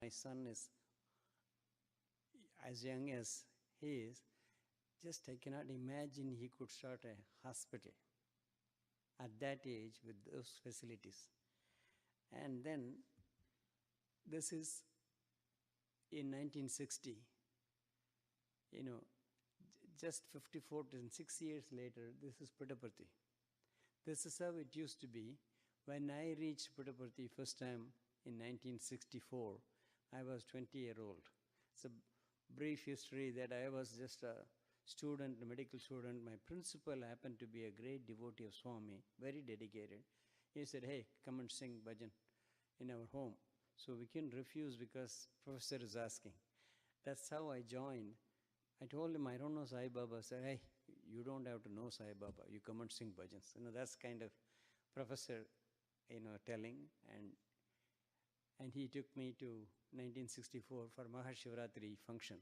my son is as young as he is, just I cannot imagine he could start a hospital at that age with those facilities. And then this is in 1960, just 54 and 6 years later, this is Puttaparthi. This is how it used to be. When I reached Puttaparthi first time in 1964, I was 20-year-old. It's a brief history that I was just a student, a medical student. My principal happened to be a great devotee of Swami, very dedicated. He said, hey, come and sing bhajan in our home. So we couldn't refuse because professor is asking. That's how I joined. I told him, I don't know Sai Baba. I said, hey, you don't have to know Sai Baba. You come and sing bhajans. That's kind of professor, telling. And he took me to 1964 for Mahashivratri function.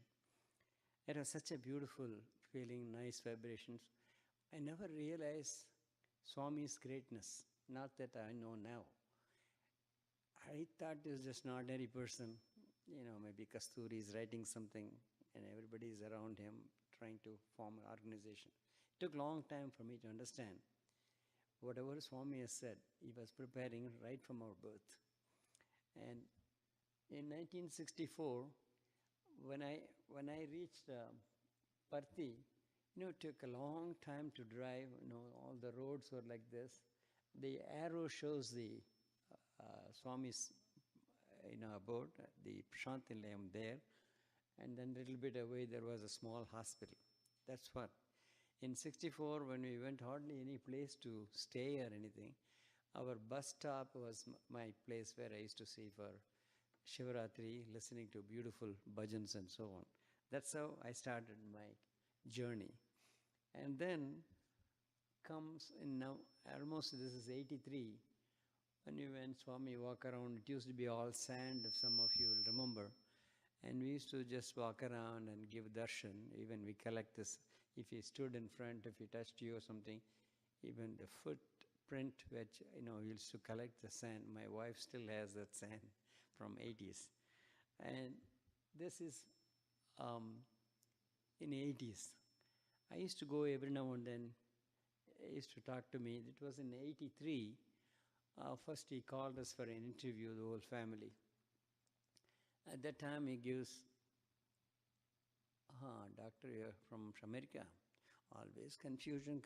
It was such a beautiful feeling, nice vibrations. I never realized Swami's greatness, not that I know now. I thought he was just an ordinary person. Maybe Kasturi is writing something and everybody is around him trying to form an organization. It took a long time for me to understand. Whatever Swami has said, he was preparing right from our birth. And in 1964, when I reached Parthi, it took a long time to drive. All the roads were like this. The arrow shows the Swami's abode, the Prashanti Nilayam there, and then a little bit away there was a small hospital. That's what. In 64, when we went hardly any place to stay or anything, our bus stop was my place where I used to see for Shivaratri, listening to beautiful bhajans and so on. That's how I started my journey. And then comes in now, almost this is 83, when we went Swami walk around, it used to be all sand, if some of you will remember. And we used to just walk around and give darshan. Even we collect this, if he stood in front, if he touched you or something, even the footprint which, we used to collect the sand. My wife still has that sand from 80s. And this is in 80s. I used to go every now and then. He used to talk to me. It was in 83. First he called us for an interview, the whole family. At that time he gives, doctor here from America. Always confusion.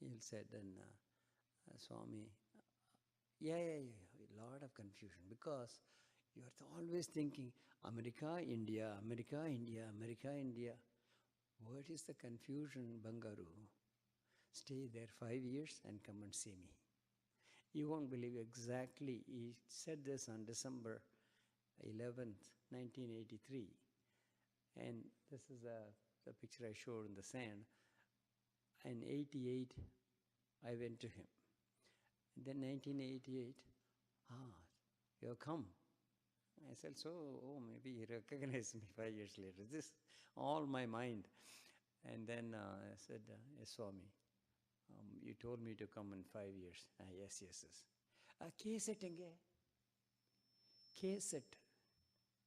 He'll say then, Swami, a lot of confusion because you are always thinking America, India. What is the confusion, Bangaru? Stay there 5 years and come and see me. You won't believe exactly. He said this on December 11th, 1983. And this is the picture I showed in the sand. In 88, I went to him. And then 1988, you have come. I said, maybe he recognized me 5 years later. This, all my mind. And then I said, yes, Swami, you told me to come in 5 years. Yes. K-set.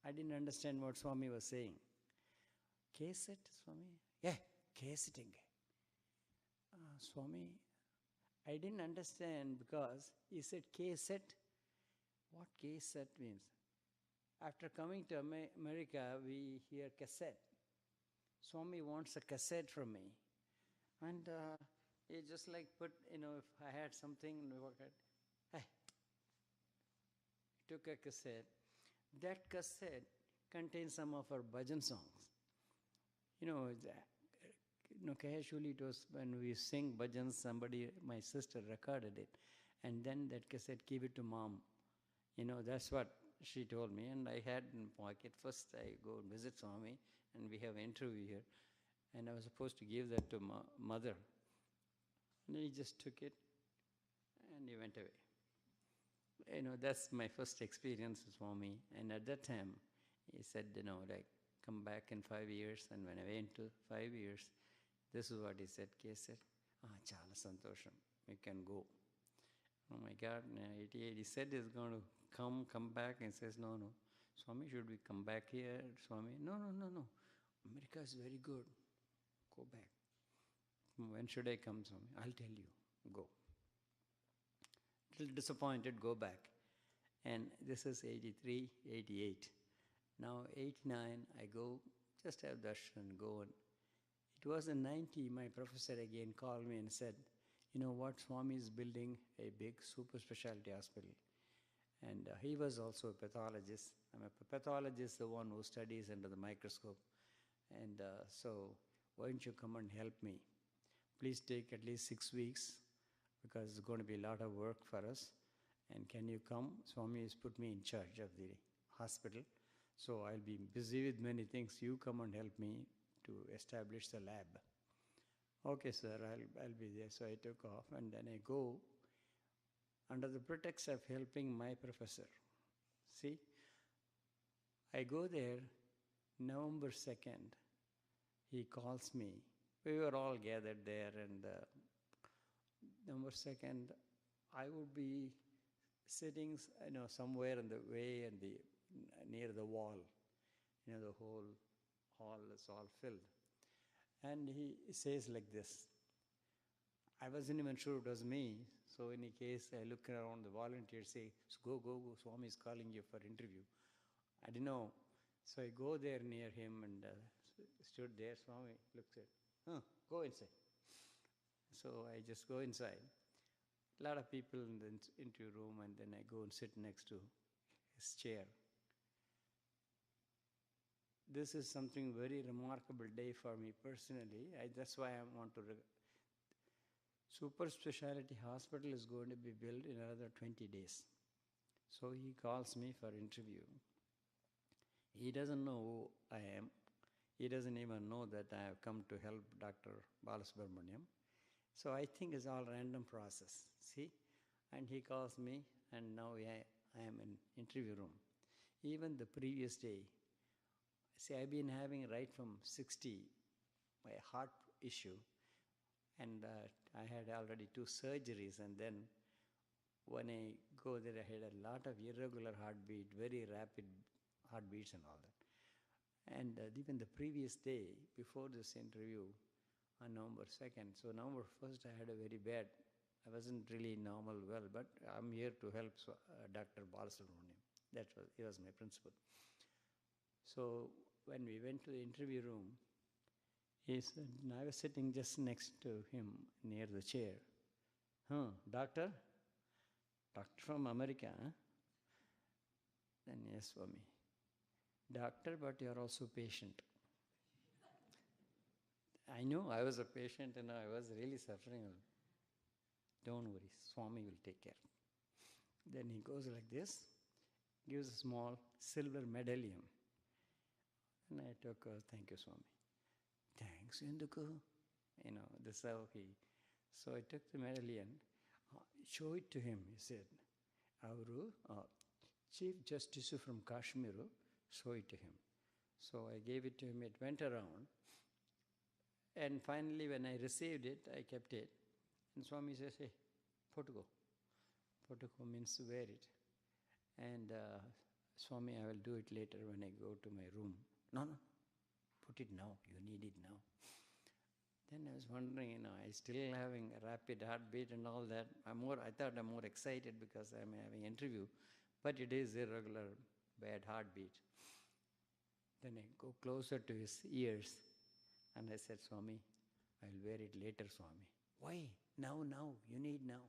I didn't understand what Swami was saying. K-set, Swami? Yeah, K-setting. Swami, I didn't understand because he said K-set. What K-set means? After coming to America, we hear cassette. Swami wants a cassette from me. And he just like put, if I had something, he took a cassette. That cassette contains some of our bhajan songs. Casually it was when we sing bhajans, somebody, my sister recorded it. And then that cassette, give it to mom. That's what she told me. And I had in pocket. First I go and visit Swami and we have an interview here. And I was supposed to give that to mother. And he just took it and he went away. That's my first experience with Swami. And at that time, he said, come back in 5 years. And when I went to 5 years, this is what he said. He said, chala santosham, we can go. Oh my God, 88, he said he's going to come back. And he says, no. Swami, should we come back here? Swami, no, no, no, no. America is very good. Go back. When should I come, Swami? I'll tell you. Go. Little disappointed, go back. And this is 83, 88. Now 89, I go, just have darshan, go on. It was in 90, my professor again called me and said, you know what, Swami is building a big super specialty hospital. And he was also a pathologist. I'm a pathologist, the one who studies under the microscope. And so why don't you come and help me? Please take at least 6 weeks because it's going to be a lot of work for us. And can you come? Swami has put me in charge of the hospital. So I'll be busy with many things. You come and help me to establish the lab. Okay, sir, I'll be there. So I took off and then I go under the pretext of helping my professor. See, I go there November 2nd. He calls me. We were all gathered there and November 2nd, I would be sitting, somewhere in the way and near the wall. The whole hall is all filled. And he says like this. I wasn't even sure it was me. So in any case, I look around, the volunteers say, go, Swami is calling you for interview. I didn't know. So I go there near him and stood there. Swami looks at, go inside. So I just go inside. A lot of people in the interview room, and then I go and sit next to his chair. This is something very remarkable day for me personally. That's why I want to. Super specialty hospital is going to be built in another 20 days. So he calls me for interview. He doesn't know who I am. He doesn't even know that I have come to help Dr. Balasubramaniam. So I think it's all random process, see? And he calls me, and now I am in interview room. Even the previous day, see, I've been having right from 60, my heart issue, and I had already 2 surgeries, and then when I go there, I had a lot of irregular heartbeat, very rapid heartbeats and all that. And even the previous day, before this interview, on November 2nd, so November 1st, I had a very bad, I wasn't really normal well, but I'm here to help Dr. Balasubramaniam. He was my principal. So when we went to the interview room, he said, and I was sitting just next to him near the chair. Doctor? Doctor from America, huh? Then yes, Swami. Doctor, but you're also patient. I know I was a patient and I was really suffering. Don't worry, Swami will take care. Then he goes like this, gives a small silver medallion. And I took, thank you, Swami. Thanks, Induku. This is how he. So I took the medallion, show it to him. He said, Avru, Chief Justice from Kashmir, show it to him. So I gave it to him, it went around. And finally, when I received it, I kept it. And Swami says, hey, Potuko. Potuko means wear it. And Swami, I will do it later when I go to my room. No, put it now. You need it now. Then I was wondering, I still having a rapid heartbeat and all that. I thought I'm more excited because I'm having an interview. But it is irregular, bad heartbeat. Then I go closer to his ears. And I said, Swami, I'll wear it later, Swami. Why? Now, you need now.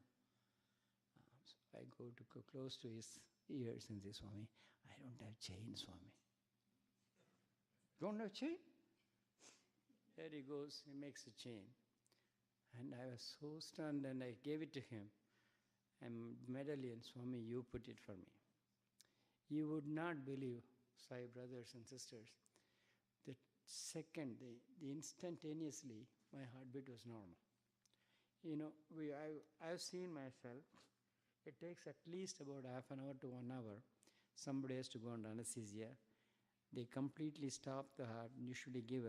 So I go close to his ears and say, Swami, I don't have chain, Swami. Don't have chain? There he goes, he makes a chain. And I was so stunned and I gave it to him. And medallion, Swami, you put it for me. You would not believe, Sai brothers and sisters, the second, the instantaneously, my heartbeat was normal. I've seen myself, it takes at least about half an hour to 1 hour. Somebody has to go under anesthesia. They completely stop the heart, usually give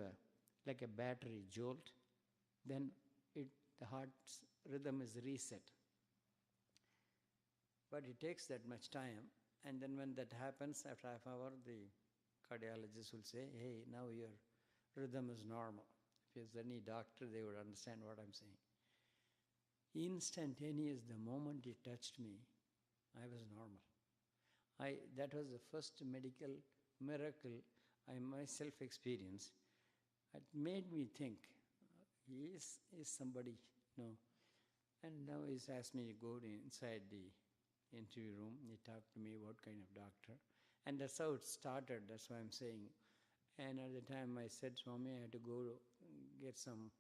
like a battery jolt. Then the heart's rhythm is reset. But it takes that much time. And then when that happens, after half hour, the cardiologist will say, hey, now your rhythm is normal. If there's any doctor, they would understand what I'm saying. Instantaneous, the moment he touched me, I was normal. That was the first medical miracle I myself experienced. It made me think, he is somebody, And now he's asked me to go inside the interview room. He talked to me, what kind of doctor. And that's how it started, that's why I'm saying. And at the time I said, Swami, I had to go get some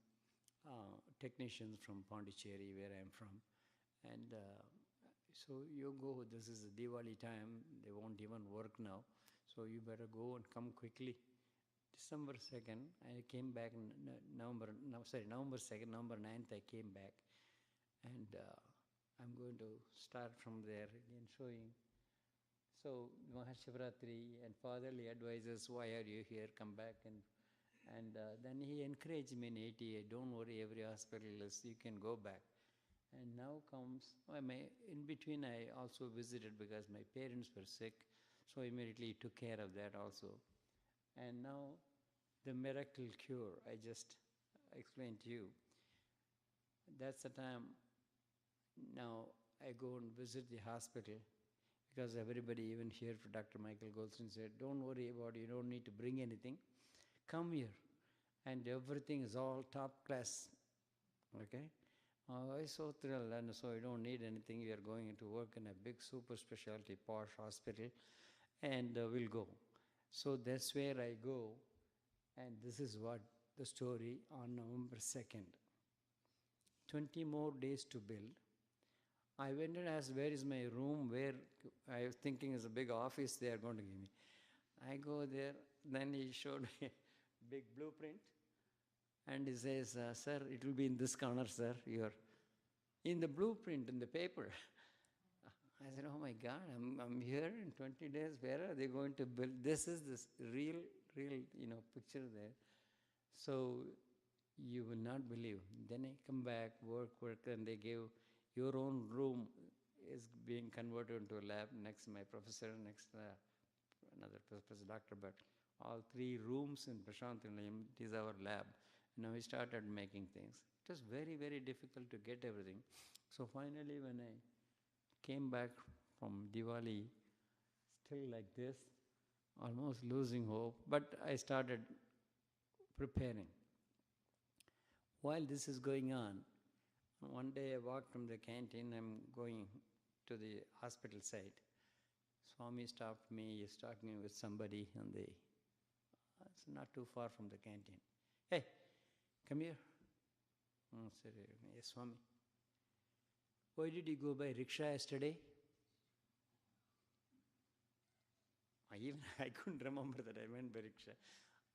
technicians from Pondicherry, where I'm from. And so you go, this is the Diwali time, they won't even work now. So you better go and come quickly. December 2nd, I came back, November 2nd, November 9th, I came back. And I'm going to start from there again showing. So Mahashivratri and fatherly advisors, why are you here, come back. And then he encouraged me in 88, don't worry, every hospital is, you can go back. And now comes, in between I also visited because my parents were sick, so immediately took care of that also. And now the miracle cure, I just explained to you. That's the time, now I go and visit the hospital, because everybody, even here, for Dr. Michael Goldstein said, don't worry about it, you don't need to bring anything. Come here. And everything is all top class, okay? I was so thrilled, and so I don't need anything. We are going to work in a big super specialty posh hospital, and we'll go. So that's where I go, and this is what the story on November 2nd. 20 more days to build. I went and asked, where is my room, where I was thinking is a big office they are going to give me. I go there, then he showed me a big blueprint, and he says, sir, it will be in this corner, sir. You're in the blueprint, in the paper. I said, oh my God, I'm here in 20 days. Where are they going to build? This is this real, picture there. So you will not believe. Then I come back, work, and they gave your own room is being converted into a lab. Next, my professor, next another professor, Dr. But all 3 rooms in Prashant Nilayam, it is our lab. Now we started making things. It was very, very difficult to get everything. So finally, when I came back from Diwali, still like this, almost losing hope, but I started preparing. While this is going on, one day I walked from the canteen, I'm going to the hospital site. Swami stopped me, he's talking with somebody, and it's not too far from the canteen. Hey, come here. I said, yes, Swami. Why did you go by rickshaw yesterday? I couldn't remember that I went by rickshaw.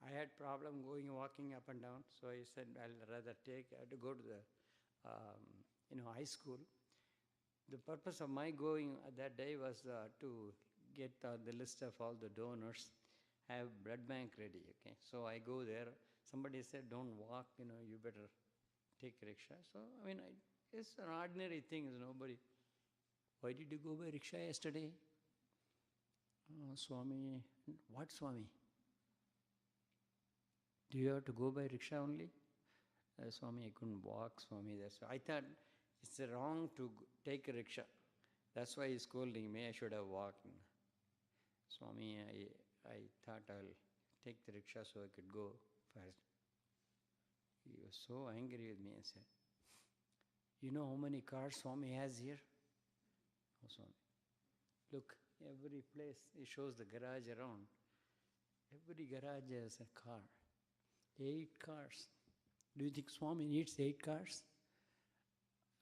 I had problem walking up and down, so I said, I'll rather I had to go to the high school. The purpose of my going that day was to get the list of all the donors, have blood bank ready, okay? So I go there, somebody said, don't walk, you better take rickshaw. So, it's an ordinary thing, nobody. Why did you go by rickshaw yesterday? Swami, what Swami? Do you have to go by rickshaw only? Swami, I couldn't walk, Swami. I thought it's wrong to take a rickshaw. That's why he's scolding me. I should have walked. Swami, I thought I'll take the rickshaw so I could go fast. He was so angry with me and said, you know how many cars Swami has here? Oh, Swami. Look, every place, he shows the garage around. Every garage has a car. 8 cars. Do you think Swami needs 8 cars?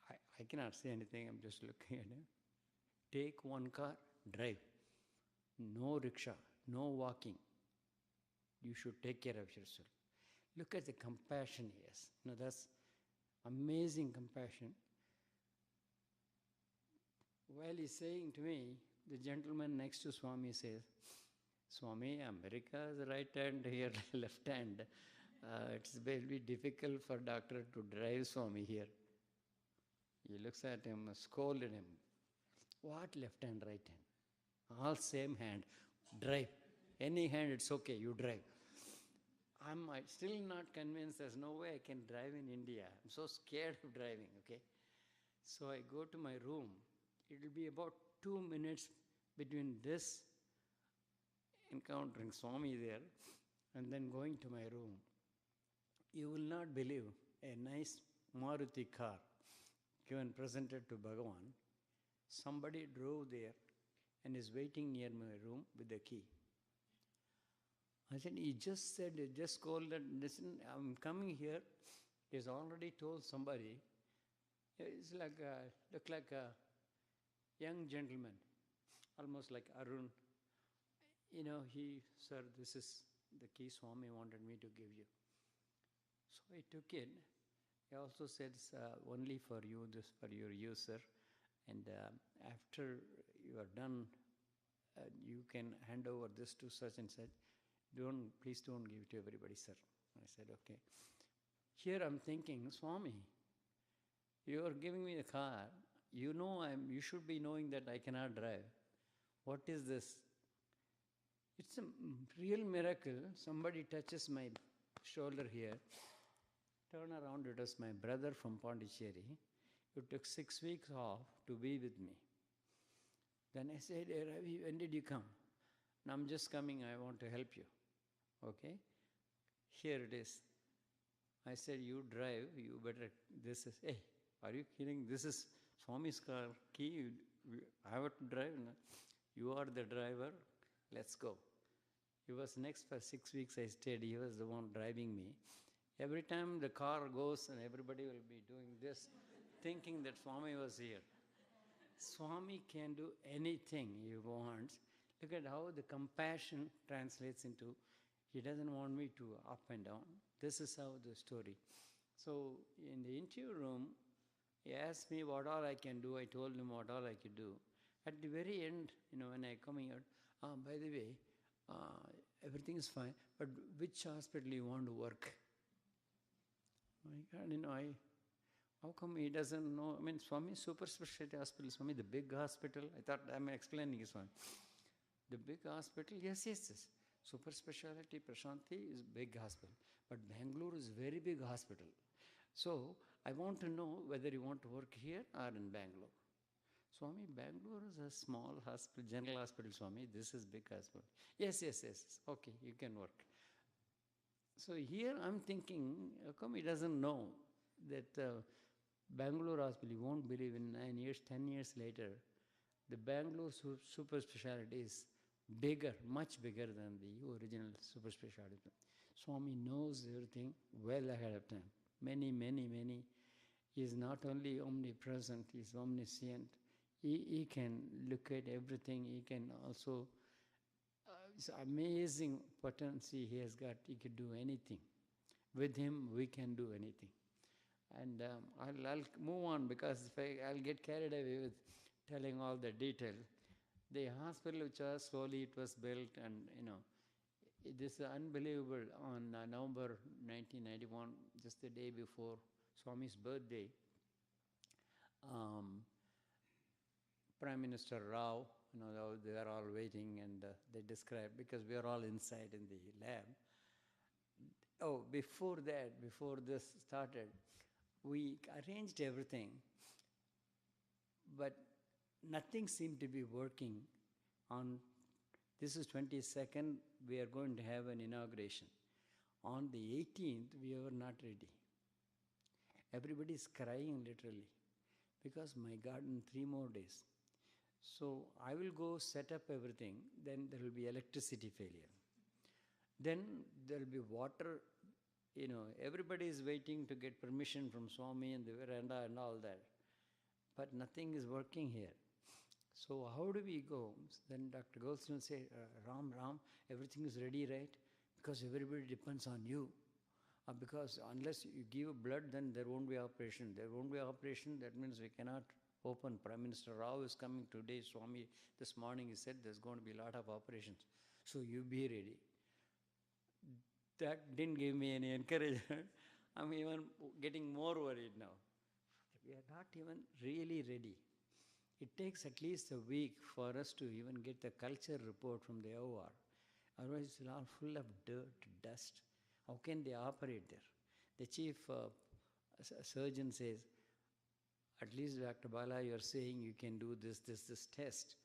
I cannot say anything, I'm just looking at him. Take 1 car, drive. No rickshaw, no walking. You should take care of yourself. Look at the compassion he has. That's amazing compassion. While he's saying to me, the gentleman next to Swami says, Swami, America's right hand, here left hand. It's very difficult for doctor to drive Swami here. He looks at him, scolded him. What left hand, right hand? all same hand, drive. Any hand, it's okay, you drive. I'm still not convinced, there's no way I can drive in India. I'm so scared of driving, okay? So I go to my room. It'll be about 2 minutes between this encountering Swami there and then going to my room. You will not believe, a nice Maruti car given presented to Bhagavan. Somebody drove there and is waiting near my room with the key. I said, he just said, he just called that, listen, I'm coming here. He's already told somebody. It's like look like a young gentleman, almost like Arun. You know, sir, this is the key Swami wanted me to give you. So I took it. He also said, only for you, this for your use, sir. And after you are done, you can hand over this to such and such. Please don't give it to everybody, sir. I said, okay. Here I'm thinking, Swami, you are giving me a car. You know you should be knowing that I cannot drive. What is this? It's a real miracle. Somebody touches my shoulder here. Turn around, it was my brother from Pondicherry. Who took 6 weeks off to be with me. Then I said, hey, Ravi, when did you come? No, I'm just coming, I want to help you. Okay? Here it is. I said, you drive, you better, this is, hey, are you kidding? This is Swami's car, key, I have to drive. No? You are the driver, let's go. He was next for 6 weeks I stayed, he was the one driving me. Every time the car goes and everybody will be doing this, thinking that Swami was here. Swami can do anything he wants. Look at how the compassion translates into, he doesn't want me to up and down. This is how the story. So in the interview room, he asked me what all I can do. I told him what all I could do. At the very end, when I coming out, by the way, everything is fine, but which hospital you want to work? My God, how come he doesn't know? I mean, Swami, super specialty hospital, Swami, the big hospital. I thought I'm explaining this one. The big hospital, yes. Super specialty, Prashanti is big hospital. But Bangalore is very big hospital. So I want to know whether you want to work here or in Bangalore. Swami, Bangalore is a small hospital, general hospital, Swami. This is big hospital. Yes. Okay, you can work. So here I'm thinking, how come he doesn't know that Bangalore hospital, you won't believe, in 9 years, 10 years later, the Bangalore super specialty is bigger, much bigger than the original super specialty. Swami knows everything well ahead of time. Many. He is not only omnipresent, he is omniscient. He can look at everything. He can also, it's amazing potency he has got. He could do anything. With him, we can do anything. And I'll move on because I'll get carried away with telling all the detail. The hospital, which was slowly it was built, and this is unbelievable. On November 1991, just the day before Swami's birthday, Prime Minister Rao, they are all waiting, and they described, because we are all inside in the lab. Oh, before this started, we arranged everything, but nothing seemed to be working. This is 22nd, we are going to have an inauguration. On the 18th, we were not ready. Everybody is crying literally, because my God, in 3 more days. So I will go set up everything, then there will be electricity failure. Then there will be water. Everybody is waiting to get permission from Swami and the veranda and all that. But nothing is working here. So how do we go? Then Dr. Goldstein will say, Ram, everything is ready, right? Because everybody depends on you. Because unless you give blood, then there won't be operation. There won't be operation, that means we cannot open. Prime Minister Rao is coming today. Swami, this morning he said there's going to be a lot of operations. So you be ready. That didn't give me any encouragement. I'm even getting more worried now. We are not even really ready. It takes at least a week for us to even get the culture report from the OR. Otherwise, it's all full of dirt, dust. How can they operate there? The chief surgeon says, at least Dr. Bala, you're saying you can do this test.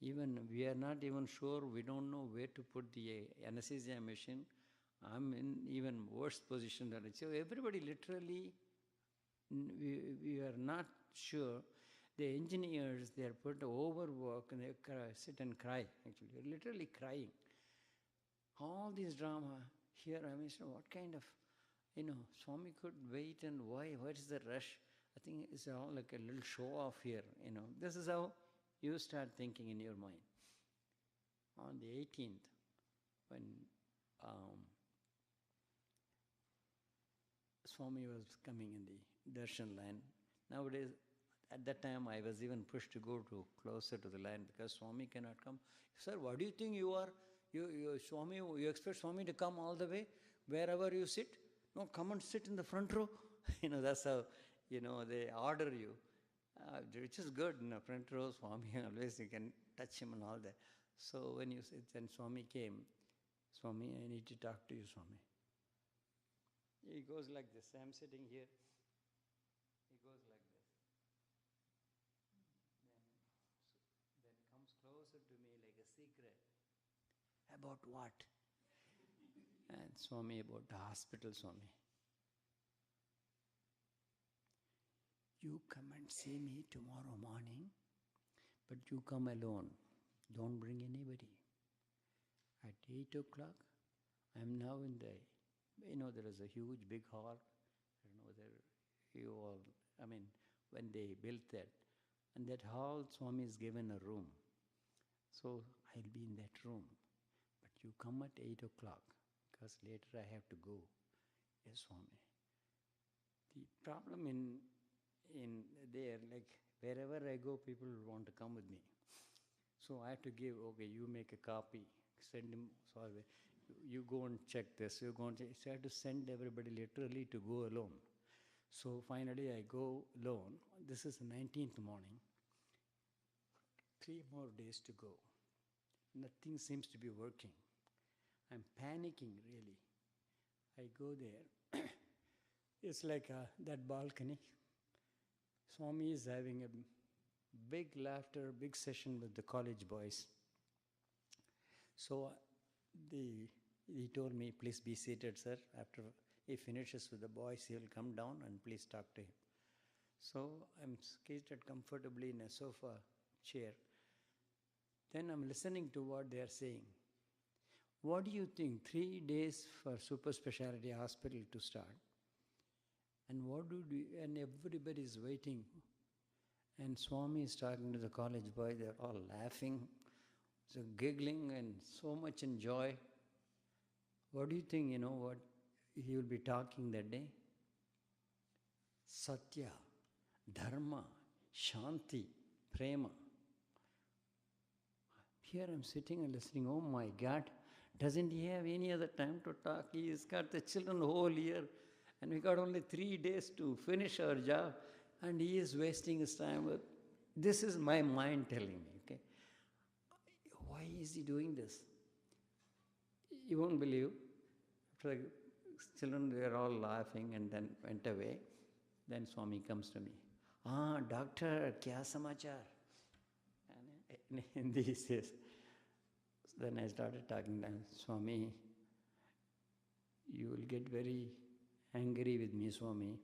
Even we are not even sure, we don't know where to put the anesthesia machine. I'm in even worse position than it. So everybody literally, we are not sure. The engineers, they are put to overwork and they sit and cry, actually. They're literally crying. All this drama here, I mean, so what kind of, Swami could wait and why? What is the rush? I think it's all like a little show off here, This is how you start thinking in your mind. On the 18th, when Swami was coming in the darshan line, nowadays, at that time, I was even pushed to go closer to the line because Swami cannot come. Sir, what do you think you are? Swami, you expect Swami to come all the way wherever you sit? No, come and sit in the front row. That's how, they order you. Which is good, front row, Swami, always you can touch him and all that. So when you sit, then Swami came. Swami, I need to talk to you, Swami. He goes like this. I'm sitting here. He goes like this. Then comes closer to me like a secret. About what? And Swami, about the hospital, Swami. You come and see me tomorrow morning, but you come alone. Don't bring anybody. At 8 o'clock, I'm now in the, there is a huge big hall. I don't know whether you all, when they built that. And that hall, Swami is given a room. So I'll be in that room. But you come at 8 o'clock, because later I have to go. Yes, Swami. The problem in there, like wherever I go, people want to come with me. So I have to give, okay, you make a copy, send him, sorry, you go and check this, you go and check. So I have to send everybody literally to go alone. So finally I go alone. This is the 19th morning. 3 more days to go. Nothing seems to be working. I'm panicking, really. I go there. It's like that balcony. Swami is having a big laughter, big session with the college boys. So he told me, please be seated, sir. After he finishes with the boys, he will come down and please talk to him. So I'm seated comfortably in a sofa chair. Then I'm listening to what they are saying. What do you think? 3 days for super speciality hospital to start. And and everybody is waiting. And Swami is talking to the college boy. They're all laughing, so giggling and so much in joy. What do you think, what he will be talking that day? Satya, Dharma, Shanti, Prema. Here I'm sitting and listening, oh my God, doesn't he have any other time to talk? He's got the children the whole year. And we got only 3 days to finish our job, and he is wasting his time. This is my mind telling me, okay? Why is he doing this? You won't believe. After the children, they are all laughing and then went away. Then Swami comes to me. Doctor, kya samachar? And in Hindi he says. Then I started talking to him. Swami, you will get very angry with me, Swami,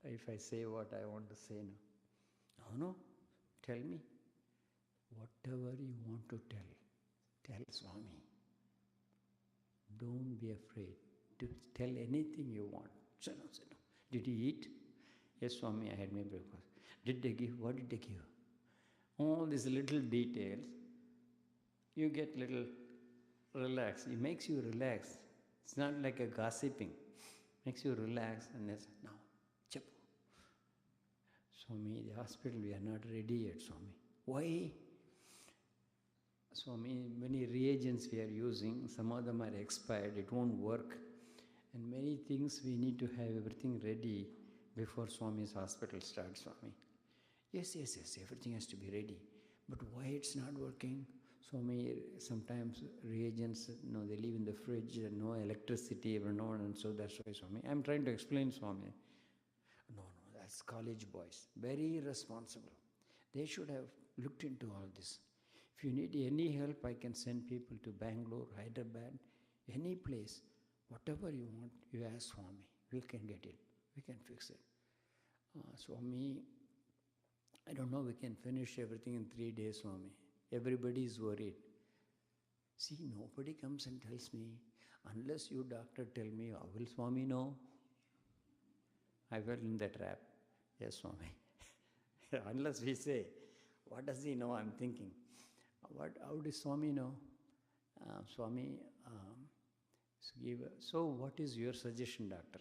if I say what I want to say now. No, tell me. Whatever you want to tell Swami. Don't be afraid to tell anything you want. Say no. Did you eat? Yes, Swami, I had my breakfast. Did they give? What did they give? All these little details, you get little relaxed. It makes you relax. It's not like a gossiping. Makes you relax and they say, now, chip. Swami, the hospital, we are not ready yet, Swami. Why? Swami, many reagents we are using, some of them are expired, it won't work. And many things we need to have everything ready before Swami's hospital starts, Swami. Yes, yes, yes, everything has to be ready. But why it's not working? Swami, sometimes reagents, they live in the fridge, no electricity, and so that's why, Swami. I'm trying to explain, Swami. No, that's college boys. Very irresponsible. They should have looked into all this. If you need any help, I can send people to Bangalore, Hyderabad, any place. Whatever you want, you ask Swami. We can get it. We can fix it. Swami, I don't know, we can finish everything in 3 days, Swami. Everybody is worried. See, nobody comes and tells me, unless you, doctor, tell me, how will Swami know? I fell in that trap. Yes, Swami. Unless we say, what does he know? I'm thinking. How does Swami know? Swami, so what is your suggestion, doctor?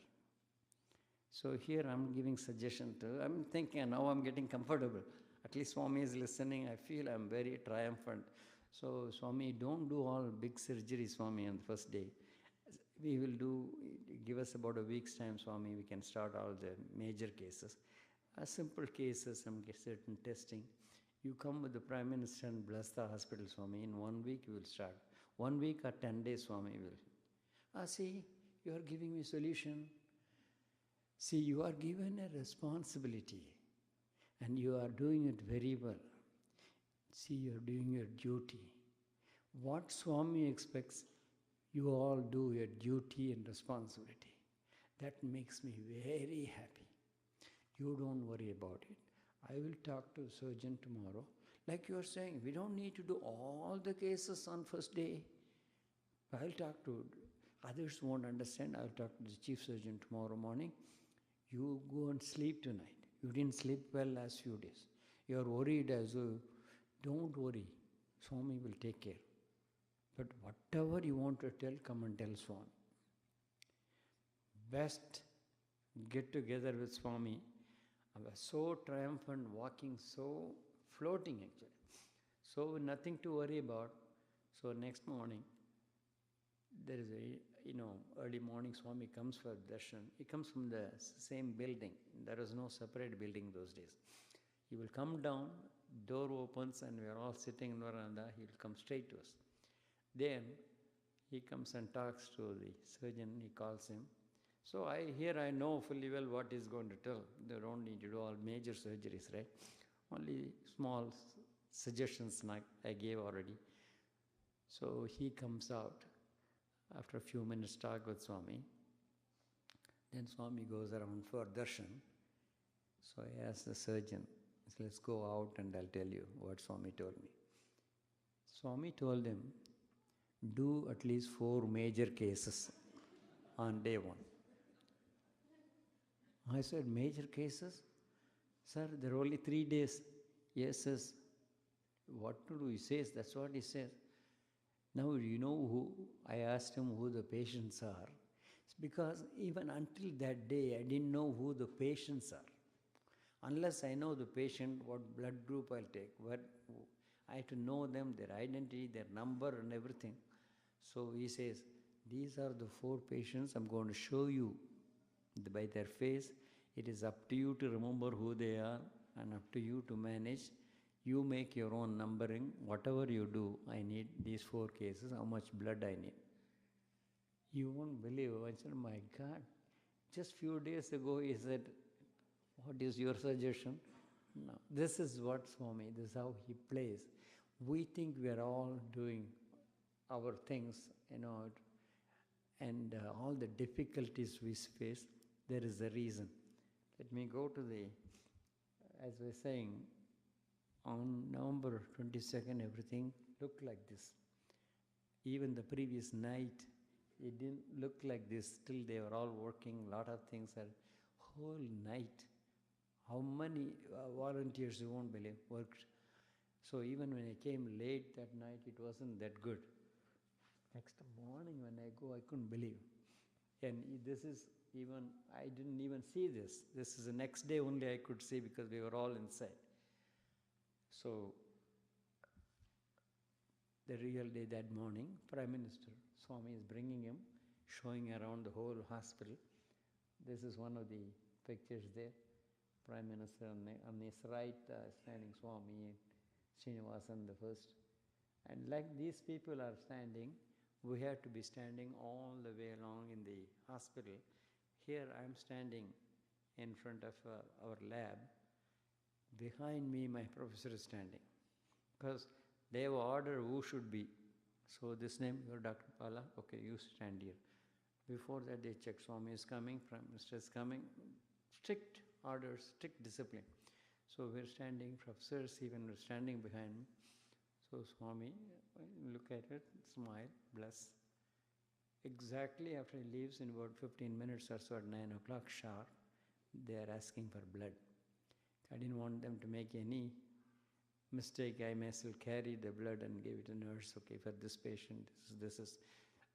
So here I'm giving suggestion to, I'm thinking, now I'm getting comfortable. At least Swami is listening. I feel I'm very triumphant. So Swami, don't do all big surgery, Swami, on the first day. We will give us about a week's time, Swami. We can start all the major cases. Simple cases, some certain testing. You come with the Prime Minister and bless the hospital, Swami. In 1 week you will start. 1 week or 10 days, Swami will. See, you are giving me solution. See, you are given a responsibility and you are doing it very well. See, you are doing your duty. What Swami expects, you all do your duty and responsibility. That makes me very happy. You don't worry about it. I will talk to a surgeon tomorrow. Like you are saying, we don't need to do all the cases on first day. I'll talk to, others won't understand. I'll talk to the chief surgeon tomorrow morning. You go and sleep tonight. You didn't sleep well last few days. You are worried as well. Don't worry. Swami will take care. But whatever you want to tell, come and tell Swami. Best get together with Swami. I was so triumphant, walking, so floating actually. So nothing to worry about. So next morning, there is early morning Swami comes for darshan. He comes from the same building. There was no separate building those days. He will come down, door opens and we are all sitting in veranda. He will come straight to us. Then he comes and talks to the surgeon. He calls him. So I know fully well what he's going to tell. They don't need to do all major surgeries, right? Only small suggestions I gave already. So he comes out after a few minutes talk with Swami. Then Swami goes around for darshan. So I asked the surgeon, let's go out and I'll tell you what Swami told me. Swami told him, do at least 4 major cases on day 1. I said, major cases? Sir, there are only 3 days. Yes, says, what to do? He says, that's what he says. Now, you know who? I asked him who the patients are. It's because even until that day, I didn't know who the patients are. Unless I know the patient, what blood group I'll take, I have to know them, their identity, their number and everything. So he says, these are the 4 patients I'm going to show you by their face. It is up to you to remember who they are and up to you to manage. You make your own numbering. Whatever you do, I need these 4 cases, how much blood I need. You won't believe. I said, my God, just few days ago he said, what is your suggestion? No, this is what Swami, this is how he plays. We think we are all doing our things, and all the difficulties we face, there is a reason. Let me go to as we're saying, on November 22nd, everything looked like this. Even the previous night, it didn't look like this. Still, they were all working. A lot of things are whole night. How many volunteers, you won't believe, worked. So even when I came late that night, it wasn't that good. Next morning when I go, I couldn't believe. And this is even, I didn't even see this. This is the next day only I could see because we were all inside. So the real day that morning, Prime Minister Swami is bringing him, showing around the whole hospital. This is one of the pictures there. Prime Minister, on his right standing Swami Srinivasan the first. And like these people are standing, we have to be standing all the way along in the hospital. Here I am standing in front of our lab. Behind me my professor is standing, because they have ordered who should be. So this name, you're Dr. Bala, okay, you stand here. Before that they check, Swami is coming, Prime Minister is coming. Strict orders, strict discipline. So we're standing, professors even were standing behind me. So Swami, look at it, smile, bless. Exactly after he leaves, in about 15 minutes or so, at 9 o'clock sharp, they are asking for blood. I didn't want them to make any mistake. I myself carry the blood and give it to nurse. Okay, for this patient, this is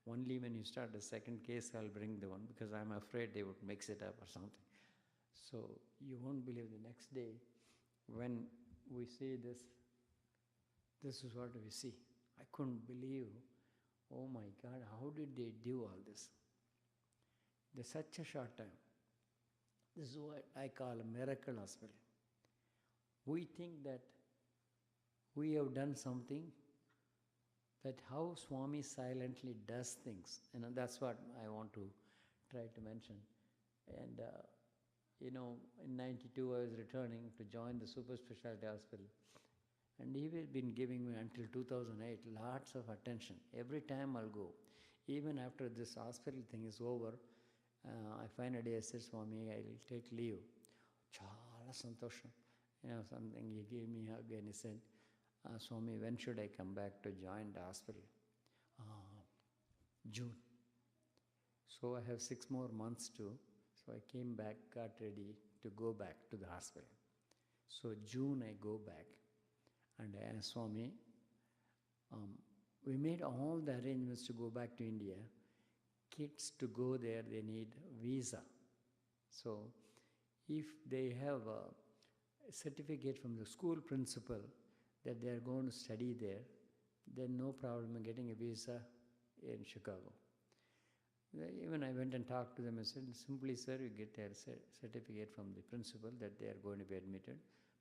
only when you start the second case, I'll bring the one, because I'm afraid they would mix it up or something. So you won't believe the next day when we see this. This is what we see. I couldn't believe, oh my God, how did they do all this? In such a short time. This is what I call a miracle hospital. We think that we have done something, but how Swami silently does things, that's what I want to try to mention. And in 92 I was returning to join the super specialty hospital, and he has been giving me until 2008 lots of attention. Every time I'll go, even after this hospital thing is over, I finally said, Swami, I'll take leave. Chala santosham. Something, he gave me a hug and he said, Swami, when should I come back to join the hospital? June. So I have 6 more months too. So I came back, got ready to go back to the hospital. So June I go back, and I asked Swami, we made all the arrangements to go back to India. Kids to go there, they need visa. So if they have a certificate from the school principal that they are going to study there, then no problem in getting a visa in Chicago. Even I went and talked to them and said, simply, sir, you get a certificate from the principal that they are going to be admitted.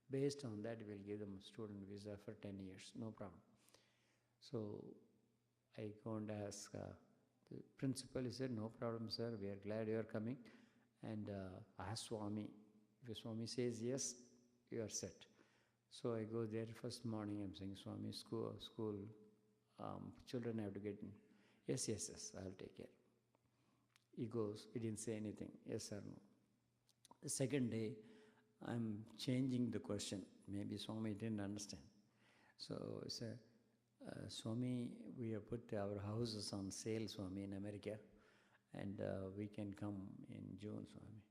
Based on that, we'll give them a student visa for 10 years, no problem. So I go and ask the principal. He said, no problem, sir, we are glad you are coming. And ask Swami. If Swami says yes, you are set. So I go there first morning, I'm saying, Swami, school, children have to get in. Yes, I'll take care. He goes, he didn't say anything, yes or no. The second day, I'm changing the question. Maybe Swami didn't understand. So I said, Swami, we have put our houses on sale, Swami, in America, and we can come in June, Swami.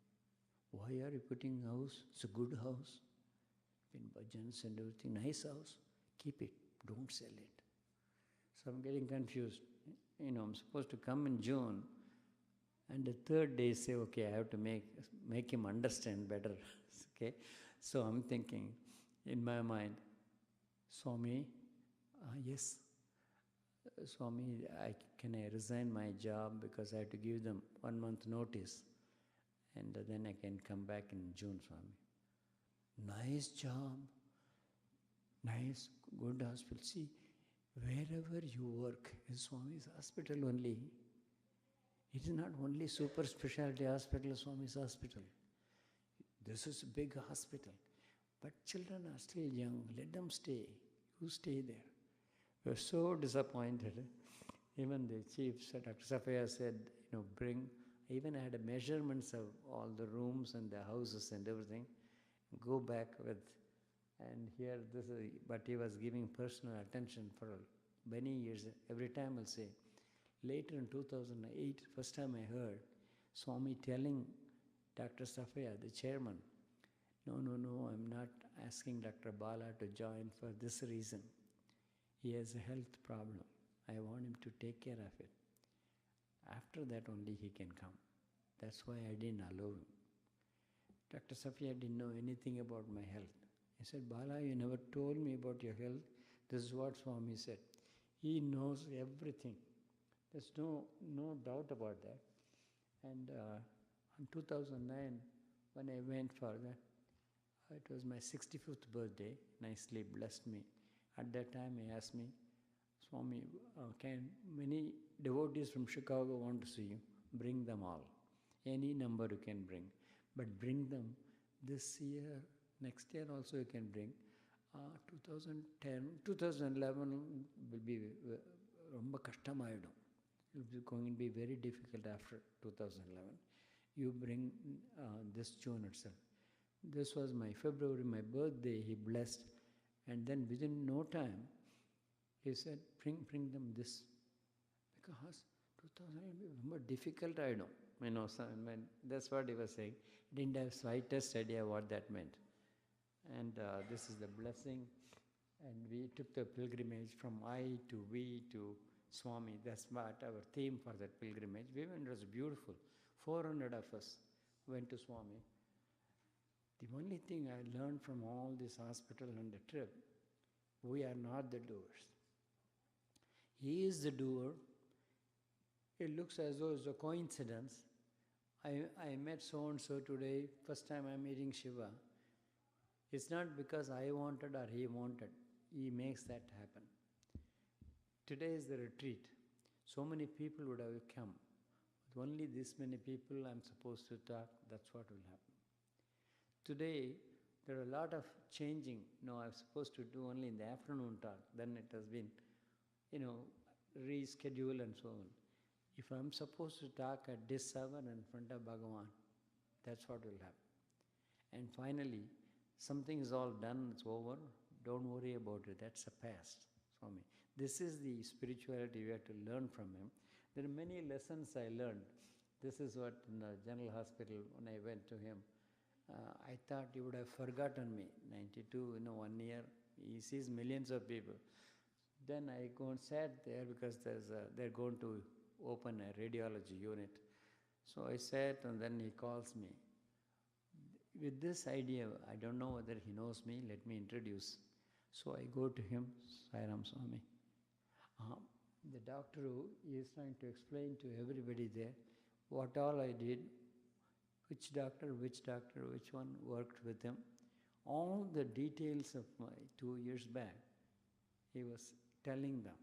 Why are you putting house? It's a good house. In bhajans and everything, nice house. Keep it, don't sell it. So I'm getting confused. I'm supposed to come in June, and the third day say, okay, I have to make him understand better. Okay, so I'm thinking in my mind, Swami, yes, Swami, can I resign my job because I have to give them 1 month notice, and then I can come back in June, Swami. Nice job, nice, good hospital. See, wherever you work in Swami's hospital only, it is not only super specialty hospital, Swami's hospital. This is a big hospital. But children are still young. Let them stay. You stay there. We were so disappointed. Even the chief, Dr. Safaya said, bring. I even had measurements of all the rooms and the houses and everything. Go back with, and here this is, but he was giving personal attention for many years. Every time I'll say, later in 2008, first time I heard Swami telling Dr. Safaya, the chairman, no, I'm not asking Dr. Bala to join for this reason. He has a health problem. I want him to take care of it. After that only he can come. That's why I didn't allow him. Dr. Safia didn't know anything about my health. He said, Bala, you never told me about your health. This is what Swami said. He knows everything. There's no doubt about that. And in 2009, when I went for that, It was my 65th birthday, nicely blessed me. At that time, he asked me, Swami, can many devotees from Chicago want to see you? Bring them all. Any number you can bring. But bring them this year, next year also you can bring. 2010, 2011 will be ரொம்ப கஷ்டமாயிடும். It will going to be very difficult after 2011. You bring this June itself. This was my February, my birthday, he blessed. And then within no time, he said, bring them this. Because 2011 will be more difficult, I know. So that's what he was saying. Didn't have slightest idea what that meant. And this is the blessing. And we took the pilgrimage from I to we to Swami. That's what our theme for that pilgrimage. We went, it was beautiful. 400 of us went to Swami. The only thing I learned from all this hospital and the trip, we are not the doers. He is the doer. It looks as though it's a coincidence. I met so-and-so today, first time I'm meeting Shiva. It's not because I wanted or he wanted. He makes that happen. Today is the retreat. So many people would have come. With only this many people I'm supposed to talk, that's what will happen. Today, there are a lot of changing. No, I'm supposed to do only in the afternoon talk. Then it has been, rescheduled and so on. If I'm supposed to talk at this 7 in front of Bhagavan, that's what will happen. And finally, something is all done, it's over. Don't worry about it. That's a past, Swami. This is the spirituality we have to learn from him. There are many lessons I learned. This is what in the general hospital, when I went to him, I thought he would have forgotten me. 92, 1 year, he sees millions of people. Then I go and sat there because they're going to open a radiology unit. So I sat and then he calls me. With this idea, I don't know whether he knows me, let me introduce. So I go to him, Sairam Swami. The doctor is trying to explain to everybody there what all I did, which doctor, which one worked with him. All the details of my 2 years back, he was telling them.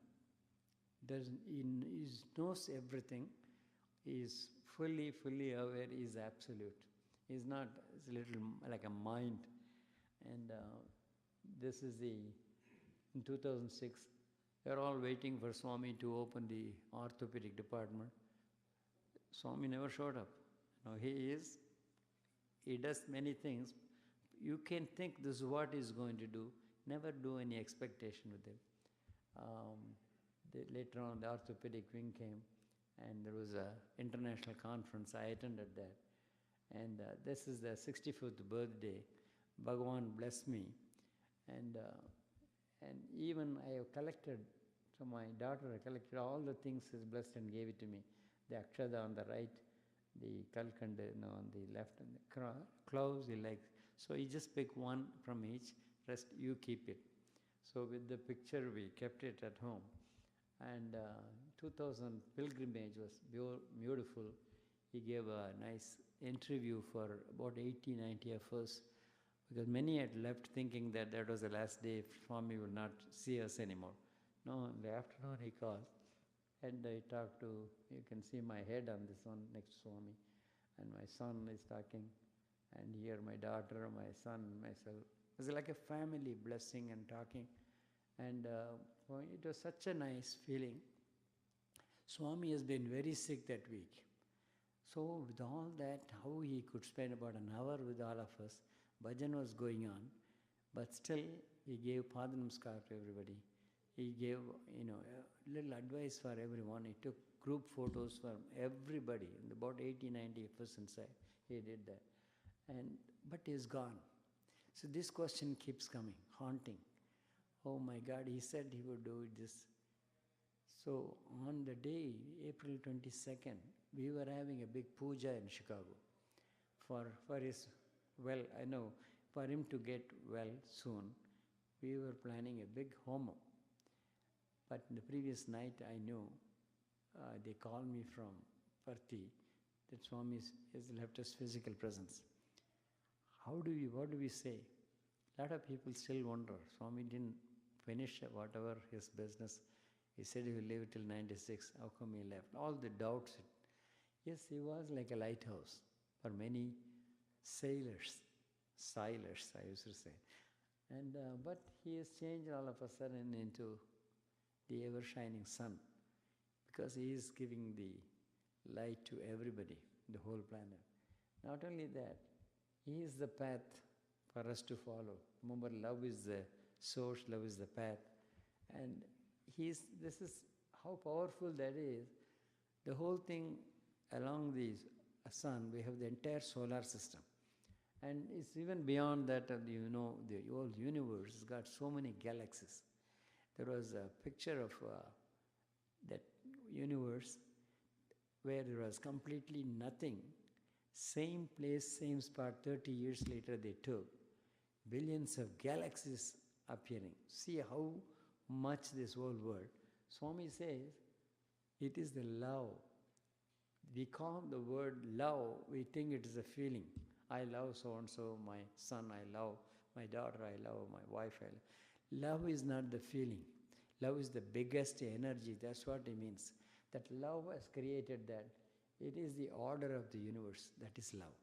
He knows everything. He is fully aware. He is absolute. He is not, it's a little like a mind. And this is in 2006, they are all waiting for Swami to open the orthopedic department. Swami never showed up. He does many things. You can think this is what he's going to do. Never do any expectation with him. Later on, the orthopedic wing came, and there was an international conference. I attended that. And this is the 65th birthday. Bhagavan blessed me. And even I have collected, so my daughter collected all the things he's blessed and gave it to me. The akshada on the right, the kalkand on the left, and the cloves he likes. So he just pick one from each, rest you keep it. So with the picture we kept it at home. And 2000 pilgrimage was beautiful. He gave a nice interview for about 80, 90 of us, because many had left thinking that that was the last day, Swami will not see us anymore. No, in the afternoon he called, and I talked to, you can see my head on this one next to Swami, and my son is talking, and here my daughter, my son, myself. It was like a family blessing and talking, and it was such a nice feeling. Swami has been very sick that week. So with all that, how he could spend about an hour with all of us, bhajan was going on, but still he gave Pada Namaskar to everybody. He gave, a little advice for everyone. He took group photos for everybody, about 80, 90 of us inside. He did that. But he's gone. So this question keeps coming, haunting. Oh my God, he said he would do this. So on the day, April 22nd, we were having a big puja in Chicago for him to get well soon. We were planning a big homo. But the previous night I knew, they called me from Puttaparthi that Swami has left us physical presence. What do we say? A lot of people still wonder, Swami didn't finish whatever his business. He said he will live till 96. How come he left? All the doubts. Yes, he was like a lighthouse for many sailors, I used to say. And but he has changed all of a sudden into the ever-shining sun, because he is giving the light to everybody, the whole planet. Not only that, he is the path for us to follow. Remember, love is the source, love is the path. And this is how powerful that is. The whole thing along the sun, we have the entire solar system. And it's even beyond that, the whole universe has got so many galaxies. There was a picture of that universe where there was completely nothing. Same place, same spot, 30 years later they took. Billions of galaxies appearing. See how much this whole world. Swami says, it is the love. We call the word love, we think it is a feeling. I love so-and-so, my son I love, my daughter I love, my wife I love. Love is not the feeling. Love is the biggest energy. That's what it means. That love has created that. It is the order of the universe. That is love.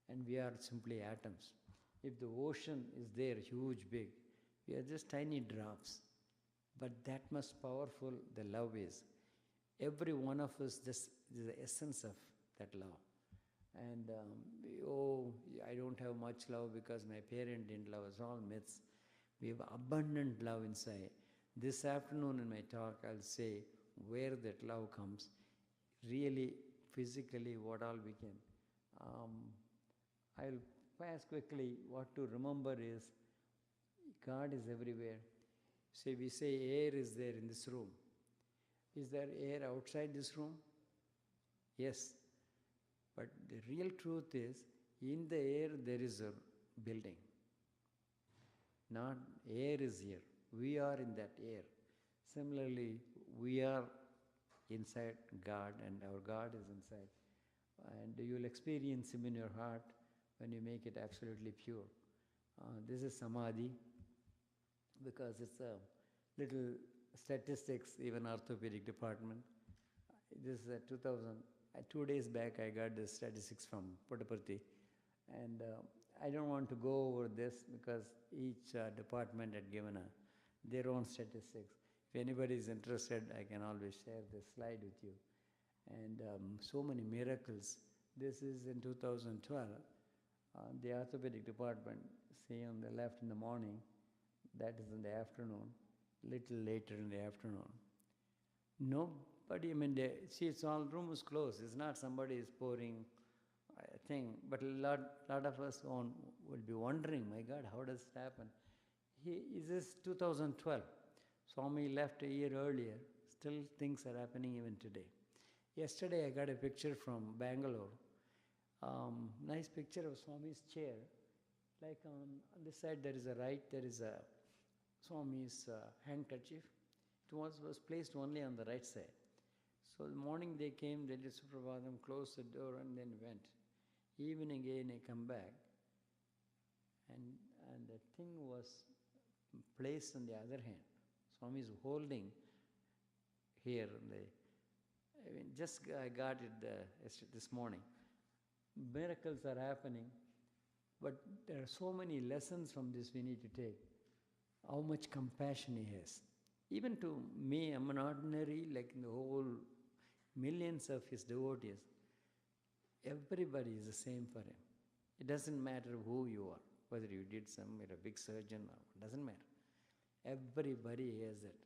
And we are simply atoms. If the ocean is there, huge, big, we are just tiny drops. But that much powerful the love is. Every one of us just is the essence of that love. And I don't have much love because my parent didn't love us. All myths. We have abundant love inside. This afternoon in my talk, I'll say where that love comes. Really, physically, what all we can. I'll pass quickly. What to remember is God is everywhere. We say air is there in this room. Is there air outside this room? Yes. But the real truth is, in the air there is a building. Not air is here. We are in that air. Similarly, we are inside God and our God is inside. And you will experience Him in your heart when you make it absolutely pure. This is Samadhi, because it's a little statistics, even orthopedic department. This is 2 days back I got the statistics from Puttaparthi, and I don't want to go over this because each department had given their own statistics. If anybody is interested, I can always share this slide with you. And so many miracles. This is in 2012. The orthopedic department, see on the left in the morning, that is in the afternoon, little later in the afternoon. Nobody, it's all room is closed. It's not somebody is pouring a thing, but a lot of us will be wondering, my God, how does it happen? Is this 2012? Swami left a year earlier. Still things are happening even today. Yesterday I got a picture from Bangalore. Nice picture of Swami's chair. Like on this side there is a Swami's handkerchief. It was placed only on the right side. So the morning they came, they did Suprabhatam, closed the door and then went. Evening again I come back and the thing was placed on the other hand. Swami is holding here. I got it this morning. Miracles are happening, but there are so many lessons from this we need to take. How much compassion he has. Even to me, I'm an ordinary, like in the whole millions of his devotees. Everybody is the same for him. It doesn't matter who you are, whether you did you're a big surgeon, it doesn't matter. Everybody has it.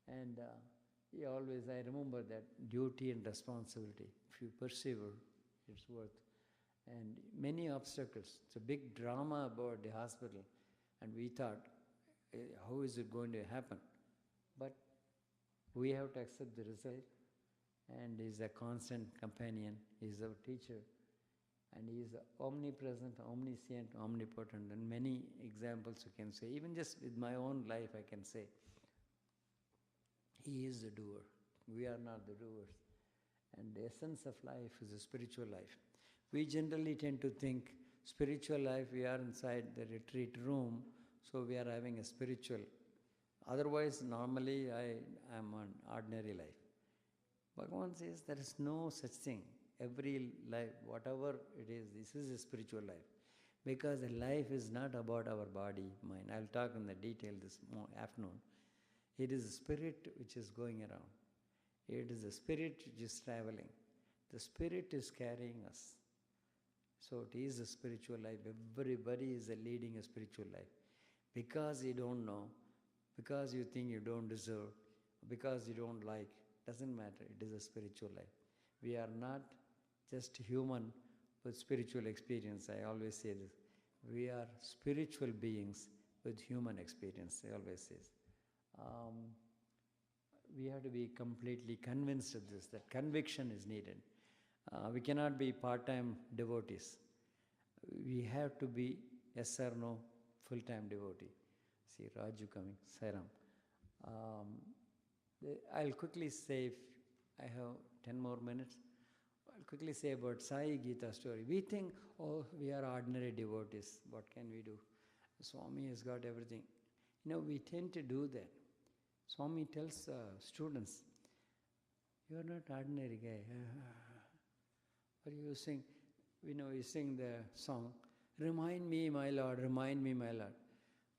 And I remember that duty and responsibility. If you persevere, it's worth. And many obstacles. It's a big drama about the hospital. And we thought, how is it going to happen? But we have to accept the result. And He's a constant companion. He's our teacher. And He is omnipresent, omniscient, omnipotent. And many examples you can say. Even just with my own life I can say. He is the doer. We are not the doers. And the essence of life is a spiritual life. We generally tend to think spiritual life, we are inside the retreat room So we are having a spiritual. Otherwise, normally I am an ordinary life. Bhagavan says there is no such thing. Every life, whatever it is, this is a spiritual life. Because the life is not about our body, mind. I'll talk in the detail this afternoon. It is the spirit which is going around. It is the spirit which is traveling. The spirit is carrying us. So it is a spiritual life. Everybody is leading a spiritual life. Because you don't know, because you think you don't deserve, because you don't like, doesn't matter. It is a spiritual life. We are not just human with spiritual experience. I always say this. We are spiritual beings with human experience, I always say. We have to be completely convinced of this, that conviction is needed. We cannot be part-time devotees. We have to be yes or no, full-time devotee. See Raju coming, Sairam. I'll quickly say, if I have 10 more minutes, I'll quickly say about Sai Gita story. We think, oh, we are ordinary devotees. What can we do? Swami has got everything. We tend to do that. Swami tells students, you are not ordinary guy. Or you sing, you sing the song, remind me, my Lord, remind me, my Lord.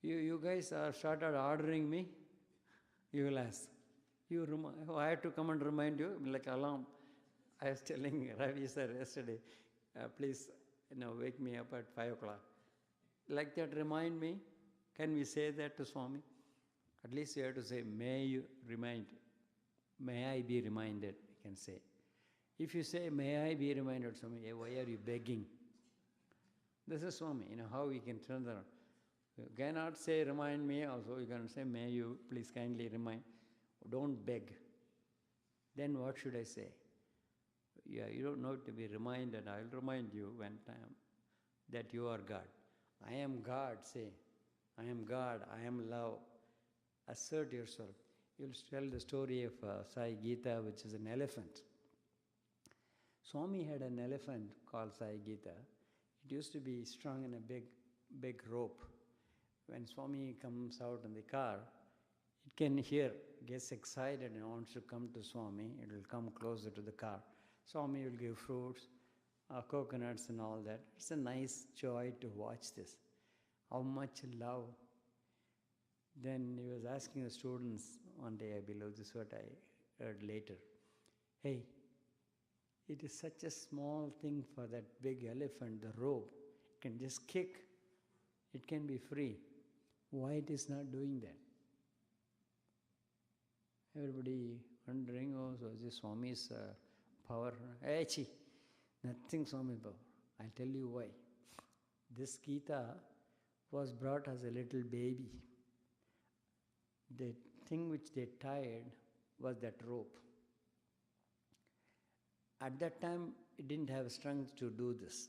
You guys are started ordering me, you will ask. I have to come and remind you, like alarm. I was telling Ravi sir yesterday, please, wake me up at 5 o'clock. Like that, remind me. Can we say that to Swami? At least you have to say, may I be reminded, you can say. If you say, may I be reminded, Swami, why are you begging? This is Swami, how we can turn around. You cannot say, remind me, also you can say, may you please kindly remind. Don't beg. Then what should I say? Yeah, you don't know to be reminded. I'll remind you when time that you are God. I am God, say. I am God, I am love. Assert yourself. You'll tell the story of Sai Gita, which is an elephant. Swami had an elephant called Sai Gita. It used to be strung in a big rope. When Swami comes out in the car, it can hear, gets excited and wants to come to Swami. It will come closer to the car. Swami will give fruits, coconuts and all that. It's a nice joy to watch this. How much love. Then he was asking the students one day, I believe this is what I heard later. Hey, it is such a small thing for that big elephant, the rope. It can just kick. It can be free. Why it is not doing that? Everybody wondering, oh, so is this Swami's power? Hey, nothing Swami's power. I'll tell you why. This Gita was brought as a little baby. The thing which they tied was that rope. At that time, it didn't have strength to do this.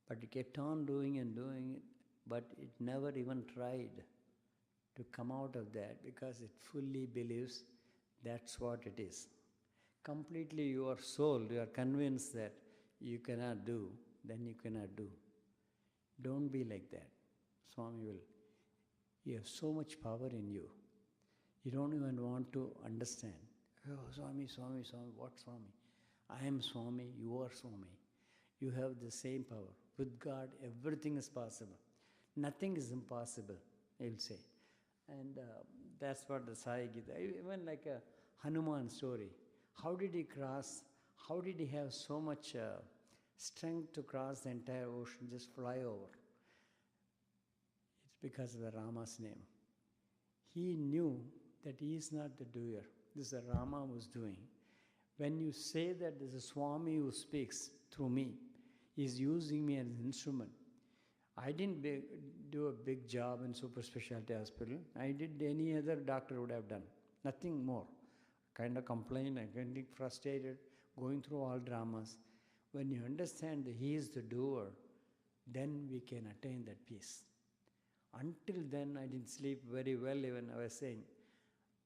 But it kept on doing and doing it, but it never even tried to come out of that because it fully believes that's what it is. Completely your soul, you are convinced that you cannot do, then you cannot do. Don't be like that. Swami will. You have so much power in you. You don't even want to understand. Oh, Swami, Swami, Swami, what Swami? I am Swami, you are Swami. You have the same power. With God, everything is possible. Nothing is impossible, he will say. And that's what the Sai Gita, even like a Hanuman story. How did he cross? How did he have so much strength to cross the entire ocean, just fly over? It's because of the Rama's name. He knew that he is not the doer. This is Rama was doing. When you say that there's a Swami who speaks through me, he's using me as an instrument. I didn't do a big job in super specialty hospital. I did any other doctor would have done. Nothing more. Kind of complain, I kind of frustrated, going through all dramas. When you understand that he is the doer, then we can attain that peace. Until then, I didn't sleep very well even. I was saying,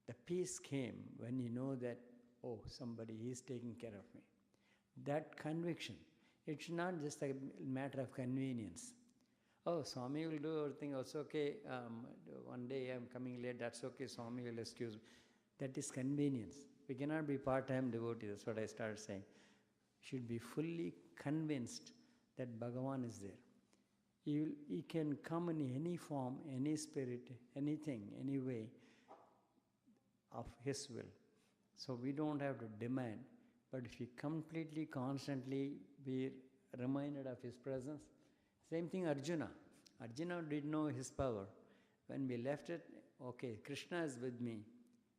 the peace came when you know that, oh, somebody is taking care of me. That conviction, it's not just a matter of convenience. Oh, Swami will do everything. Also, okay, one day I'm coming late. That's okay. Swami will excuse me. That is convenience. We cannot be part-time devotee. That's what I started saying. Should be fully convinced that Bhagavan is there. He can come in any form, any spirit, anything, any way of His will. So we don't have to demand, but if we completely, constantly be reminded of His presence. Same thing Arjuna. Arjuna didn't know his power. When we left it, okay, Krishna is with me,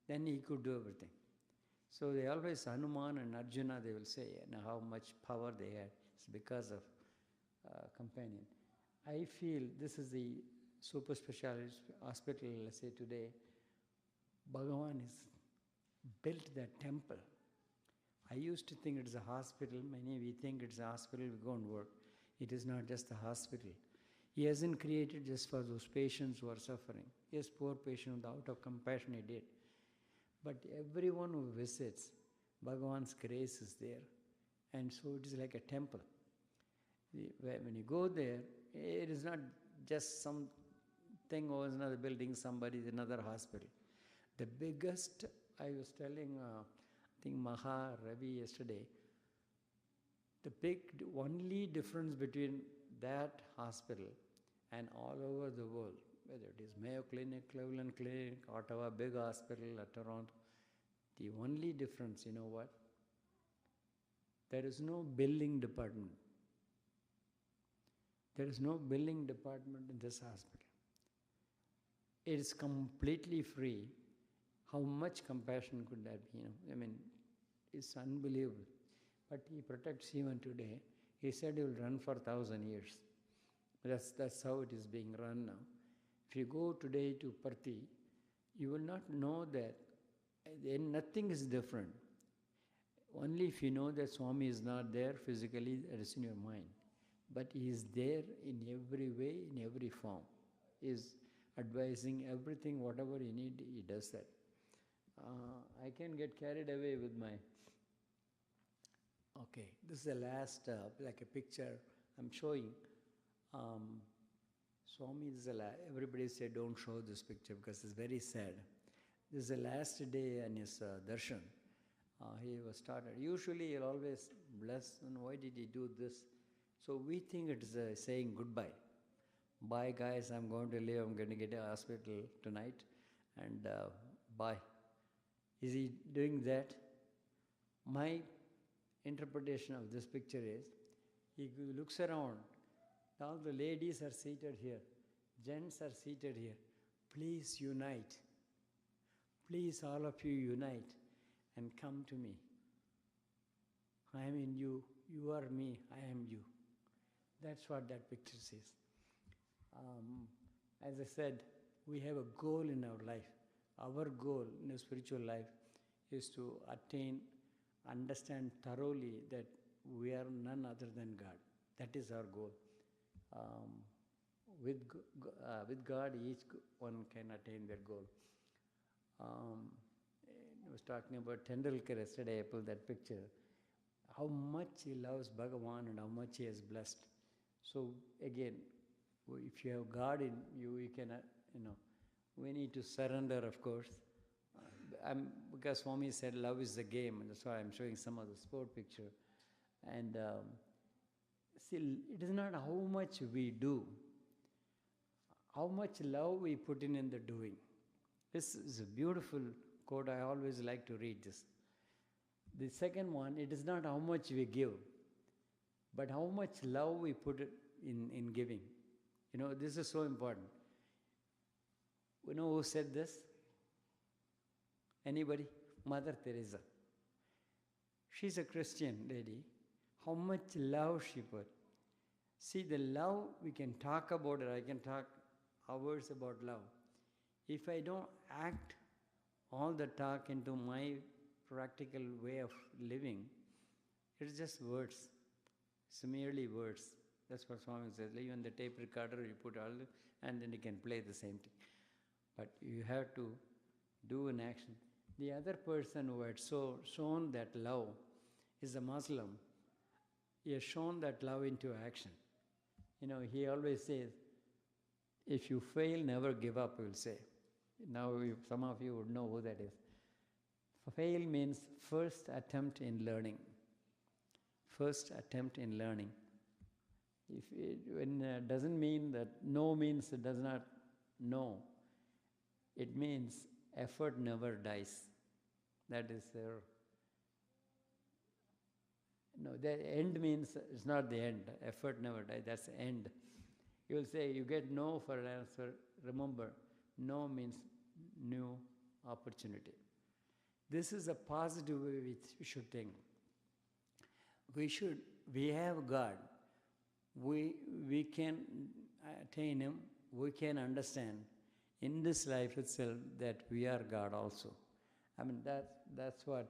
then he could do everything. So they always, Hanuman and Arjuna, they will say how much power they had. It's because of companion. I feel this is the super specialty hospital, let's say today. Bhagavan is built that temple. I used to think it's a hospital. Many we think it's a hospital, we go and work. It is not just a hospital. He hasn't created just for those patients who are suffering. Yes, poor patient, out of compassion he did. But everyone who visits, Bhagavan's grace is there. And so it is like a temple. When you go there, it is not just something or another building, somebody, another hospital. The biggest, I was telling, I think Maha Ravi yesterday, the only difference between that hospital and all over the world, whether it is Mayo Clinic, Cleveland Clinic, Ottawa, big hospital, or Toronto, the only difference, you know what? There is no billing department. There is no billing department in this hospital. It is completely free. How much compassion could that be? I mean, it's unbelievable. But he protects even today. He said he will run for 1,000 years. That's how it is being run now. If you go today to Parthi, you will not know that nothing is different. Only if you know that Swami is not there physically, that is in your mind. But he is there in every way, in every form. He is advising everything, whatever you need, he does that. I can get carried away with my... Okay, this is the last, like a picture I'm showing. Swami is the last. Everybody said don't show this picture because it's very sad. This is the last day in his darshan. He was started. Usually he'll always bless, and why did he do this? So we think it's saying goodbye. Bye guys, I'm going to leave, I'm going to get a hospital tonight, and bye. Is he doing that? My interpretation of this picture is, he looks around, all the ladies are seated here, gents are seated here. Please unite. Please all of you unite and come to me. I am in you, you are me, I am you. That's what that picture says. As I said, we have a goal in our life. Our goal in a spiritual life is to attain, understand thoroughly that we are none other than God. That is our goal. With God, each one can attain their goal. I was talking about Tendulkar yesterday. I pulled that picture. How much he loves Bhagavan and how much he has blessed. So again, if you have God in you, you can, we need to surrender, of course. Because Swami said love is the game, and that's why I'm showing some of the sport picture. And see, it is not how much we do, how much love we put in the doing. This is a beautiful quote. I always like to read this. The second one, it is not how much we give, but how much love we put in giving. This is so important. You know who said this? Anybody? Mother Teresa. She's a Christian lady. How much love she put. See, the love, we can talk about it. I can talk hours about love. If I don't act all the talk into my practical way of living, it's just words. It's merely words. That's what Swami says. Even the tape recorder, you put all and then you can play the same thing. But you have to do an action. The other person who had shown that love is a Muslim. He has shown that love into action. He always says, If you fail, never give up, we will say. Now some of you would know who that is. Fail means first attempt in learning. First attempt in learning. If it doesn't mean that no means it does not know. It means effort never dies. That is their. No, the end means it's not the end. Effort never dies. That's the end. You will say you get no for an answer. Remember, no means new opportunity. This is a positive way we should think. We have God. We can attain Him. We can understand in this life itself that we are God also. I mean, that's what,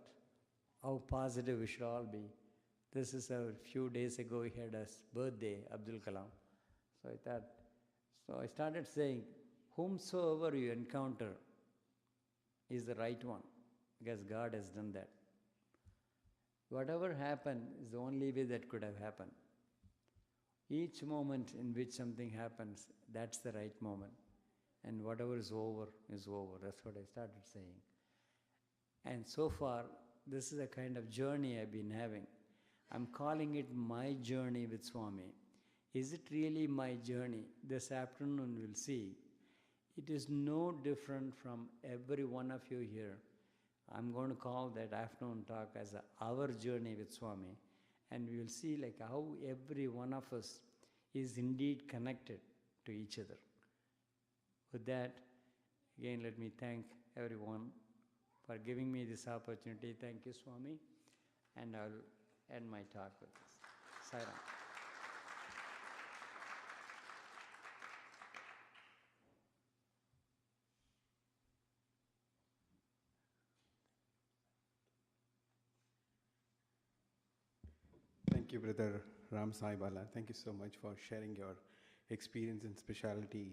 how positive we should all be. This is a few days ago he had his birthday, Abdul Kalam. So I started saying, whomsoever you encounter is the right one, because God has done that. Whatever happened is the only way that could have happened. Each moment in which something happens, that's the right moment. And whatever is over is over. That's what I started saying. And so far, this is a kind of journey I've been having. I'm calling it my journey with Swami. Is it really my journey? This afternoon we'll see. It is no different from every one of you here. I'm going to call that afternoon talk as our journey with Swami. And we will see like how every one of us is indeed connected to each other. With that, again, let me thank everyone for giving me this opportunity. Thank you, Swami. And I'll end my talk with this. Sairam. Thank you, Brother Ram Sai Bala. Thank you so much for sharing your experience in speciality